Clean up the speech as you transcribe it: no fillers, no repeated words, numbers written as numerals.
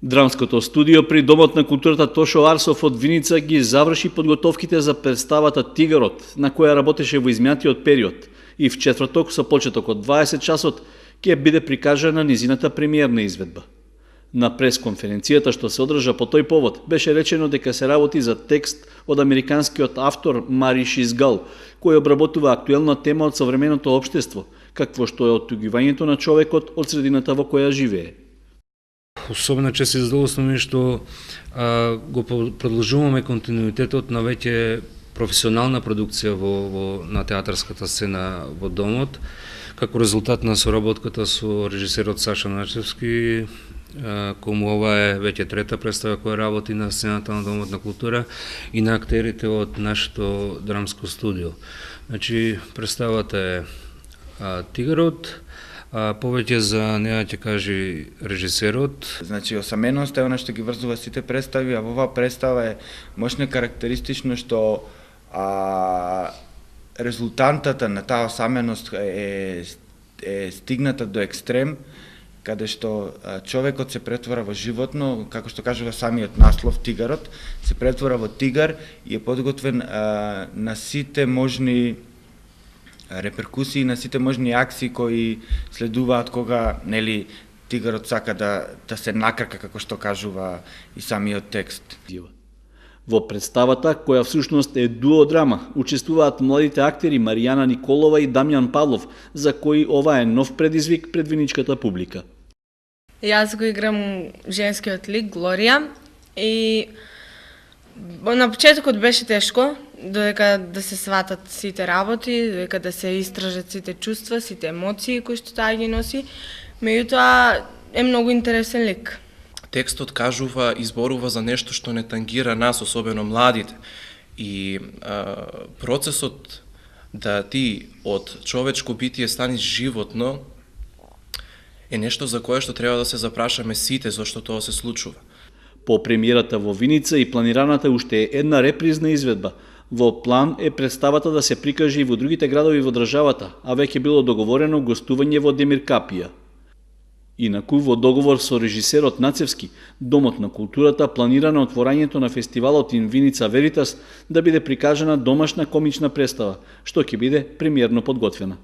Драмското студио при Домот на културата Тошо Арсов од Виница ги заврши подготовките за представата Тигарот, на која работеше во изминатиот период, и в четврток со почеток од 20 часот ќе биде прикажана низината премиерна изведба. На пресконференцијата што се одржа по тој повод беше речено дека се работи за текст од американскиот автор Мари Шизгал, кој обработува актуелна тема од современото општество, какво што е оттугивањето на човекот од средината во која живее. Особена чест и задоволство ми што го продолжуваме континуитетот на веќе професионална продукција на театарската сцена во Домот, како резултат на соработката со режисерот Саша Начевски, кому ова е веќе трета представа која работи на сцената на Домот на култура и на актерите од нашето драмско студио. Значи, представата е Тигарот, повеќе за неа ќе кажи режисерот. Значи, осаменоста е она што ги врзува сите представи, а во оваа представа е мощно карактеристично што резултантата на таа осаменост е стигната до екстрем, каде што човекот се претвора во животно, како што кажува самиот наслов, Тигарот, се претвора во тигар и е подготвен на сите можни реперкусии, на сите можни акции кои следуваат кога тигарот сака да се накрка, како што кажува и самиот текст. Во представата, која всушност е дуодрама, учествуваат младите актери Маријана Николова и Дамјан Павлов, за кои ова е нов предизвик пред виничката публика. Јас го играм женскиот лик Глорија и на почетокот беше тешко, додека да се сватат сите работи, додека да се истражат сите чувства, сите емоции кои што таа ги носи, меѓутоа е многу интересен лик. Текстот кажува и зборува за нешто што не тангира нас, особено младите. И процесот да ти од човечко битие станеш животно е нешто за кое што треба да се запрашаме сите зашто тоа се случува. По премиерата во Виница и планираната уште е една репризна изведба. Во план е представата да се прикаже и во другите градови во државата, а веќе било договорено гостување во Демиркапија. Инаку, во договор со режисерот Нацевски, Домот на културата планира на отворањето на фестивалот ин Виница Веритас да биде прикажана домашна комична представа, што ќе биде премиерно подготвена.